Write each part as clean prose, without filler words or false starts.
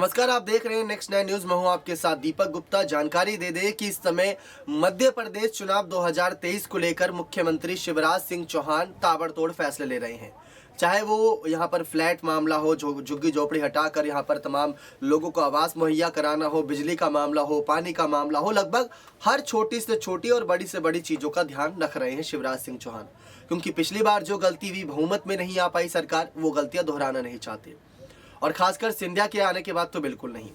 नमस्कार, आप देख रहे हैं नेक्स्ट 9 न्यूज। मैं हूं आपके साथ दीपक गुप्ता। जानकारी दे दें कि इस समय मध्य प्रदेश चुनाव 2023 को लेकर मुख्यमंत्री शिवराज सिंह चौहान ताबड़तोड़ फैसले ले रहे हैं। चाहे वो यहां पर फ्लैट मामला हो, झुग्गी झोपड़ी हटाकर यहां पर तमाम लोगों को आवास मुहैया कराना हो, बिजली का मामला हो, पानी का मामला हो, लगभग हर छोटी से छोटी और बड़ी से बड़ी चीजों का ध्यान रख रहे हैं शिवराज सिंह चौहान। क्योंकि पिछली बार जो गलती हुई, बहुमत में नहीं आ पाई सरकार, वो गलतियां दोहराना नहीं चाहती, और खासकर सिंधिया के आने के बाद तो बिल्कुल नहीं।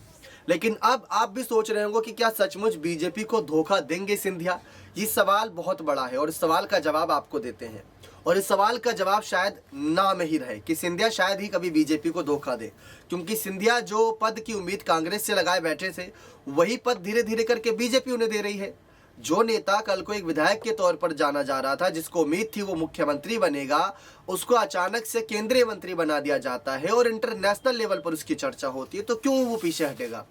लेकिन अब आप भी सोच रहे होंगे कि क्या सचमुच बीजेपी को धोखा देंगे सिंधिया? ये सवाल बहुत बड़ा है और इस सवाल का जवाब आपको देते हैं। और इस सवाल का जवाब शायद ना में ही रहे कि सिंधिया शायद ही कभी बीजेपी को धोखा दे, क्योंकि सिंधिया जो पद की उम्मीद कांग्रेस से लगाए बैठे थे, वही पद धीरे धीरे करके बीजेपी उन्हें दे रही है। जो नेता कल को एक विधायक के तौर पर जाना जा रहा था, जिसको उम्मीद थी वो मुख्यमंत्री बनेगा, उसको अचानक से केंद्रीय मंत्री बना दिया जाता है और इंटरनेशनल लेवल पर उसकी चर्चा होती है, तो क्यों वो पीछे हटेगा?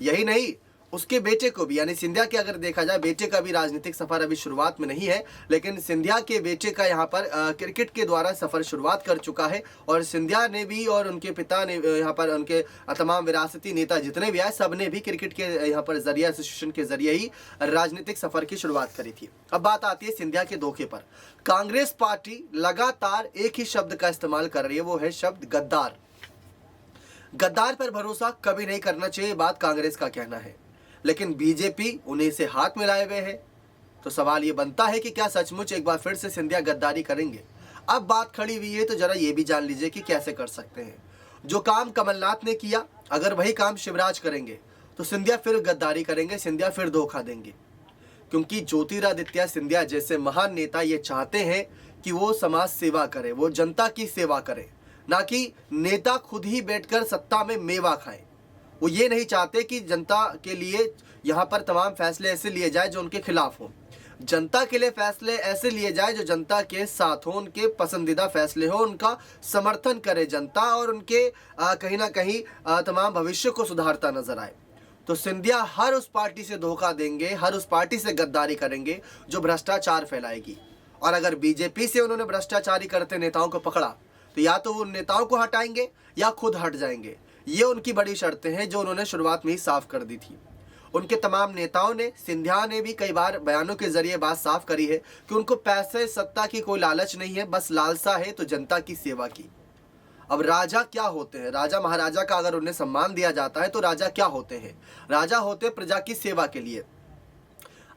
यही नहीं, उसके बेटे को भी, यानी सिंधिया के अगर देखा जाए, बेटे का भी राजनीतिक सफर अभी शुरुआत में नहीं है, लेकिन सिंधिया के बेटे का यहाँ पर क्रिकेट के द्वारा सफर शुरुआत कर चुका है। और सिंधिया ने भी और उनके पिता ने यहाँ पर, उनके तमाम विरासती नेता जितने भी आए, सब ने भी क्रिकेट के यहाँ पर जरिए, एसोसिएशन के जरिए ही राजनीतिक सफर की शुरुआत करी थी। अब बात आती है सिंधिया के धोखे पर। कांग्रेस पार्टी लगातार एक ही शब्द का इस्तेमाल कर रही है, वो है शब्द गद्दार। गद्दार पर भरोसा कभी नहीं करना चाहिए, बात कांग्रेस का कहना है। लेकिन बीजेपी उन्हीं से हाथ मिलाए हुए है, तो सवाल ये बनता है कि क्या सचमुच एक बार फिर से सिंधिया गद्दारी करेंगे? अब बात खड़ी हुई है तो जरा ये भी जान लीजिए कि कैसे कर सकते हैं। जो काम कमलनाथ ने किया, अगर वही काम शिवराज करेंगे तो सिंधिया फिर गद्दारी करेंगे, सिंधिया फिर धोखा देंगे। क्योंकि ज्योतिरादित्य सिंधिया जैसे महान नेता ये चाहते हैं कि वो समाज सेवा करे, वो जनता की सेवा करे, ना कि नेता खुद ही बैठकर सत्ता में मेवा खाएं। वो ये नहीं चाहते कि जनता के लिए यहाँ पर तमाम फैसले ऐसे लिए जाए जो उनके खिलाफ हों। जनता के लिए फैसले ऐसे लिए जाए जो जनता के साथ हो, उनके पसंदीदा फैसले हो, उनका समर्थन करे जनता, और उनके कहीं ना कहीं तमाम भविष्य को सुधारता नजर आए। तो सिंधिया हर उस पार्टी से धोखा देंगे, हर उस पार्टी से गद्दारी करेंगे जो भ्रष्टाचार फैलाएगी। और अगर बीजेपी से उन्होंने भ्रष्टाचारी करते नेताओं को पकड़ा, तो या तो वो नेताओं को हटाएंगे या खुद हट जाएंगे। ये उनकी बड़ी शर्तें हैं जो उन्होंने शुरुआत में ही साफ कर दी थी। उनके तमाम नेताओं ने, सिंधिया ने भी कई बार बयानों के जरिए बात साफ करी है कि उनको पैसे सत्ता की कोई लालच नहीं है, बस लालसा है तो जनता की सेवा की। अब राजा क्या होते हैं? राजा महाराजा का अगर उन्हें सम्मान दिया जाता है तो राजा क्या होते हैं? राजा होते प्रजा की सेवा के लिए।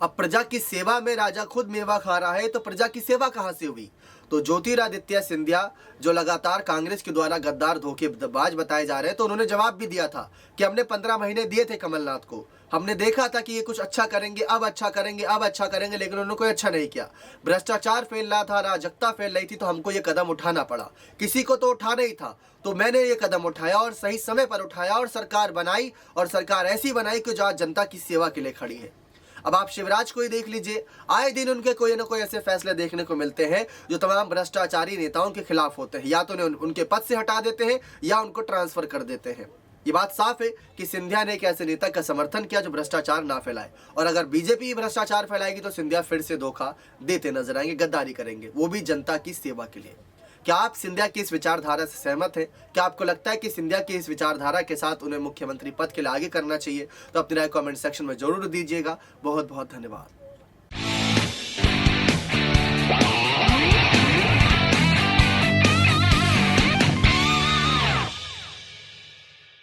अब प्रजा की सेवा में राजा खुद मेवा खा रहा है, तो प्रजा की सेवा कहां से हुई? तो ज्योतिरादित्य सिंधिया जो लगातार कांग्रेस के द्वारा गद्दार धोखेबाज बताए जा रहे हैं, तो उन्होंने जवाब भी दिया था कि हमने 15 महीने दिए थे कमलनाथ को, हमने देखा था कि ये कुछ अच्छा करेंगे, अब अच्छा करेंगे, अब अच्छा करेंगे, लेकिन उन्होंने कोई अच्छा नहीं किया। भ्रष्टाचार फैल रहा था, अराजकता फैल रही थी, तो हमको ये कदम उठाना पड़ा। किसी को तो उठाना ही था, तो मैंने ये कदम उठाया और सही समय पर उठाया और सरकार बनाई, और सरकार ऐसी बनाई कि जो आज जनता की सेवा के लिए खड़ी है। अब आप शिवराज को ही देख लीजिए, आए दिन उनके कोई ना कोई ऐसे फैसले देखने को मिलते हैं जो तमाम भ्रष्टाचारी नेताओं के खिलाफ होते हैं। या तो उनके पद से हटा देते हैं या उनको ट्रांसफर कर देते हैं। ये बात साफ है कि सिंधिया ने एक ऐसे नेता का समर्थन किया जो भ्रष्टाचार ना फैलाए, और अगर बीजेपी भ्रष्टाचार फैलाएगी तो सिंधिया फिर से धोखा देते नजर आएंगे, गद्दारी करेंगे, वो भी जनता की सेवा के लिए। क्या आप सिंधिया की इस विचारधारा से सहमत हैं? क्या आपको लगता है कि सिंधिया की इस विचारधारा के साथ उन्हें मुख्यमंत्री पद के लिए आगे करना चाहिए? तो अपनी राय कमेंट सेक्शन में जरूर दीजिएगा। बहुत बहुत धन्यवाद।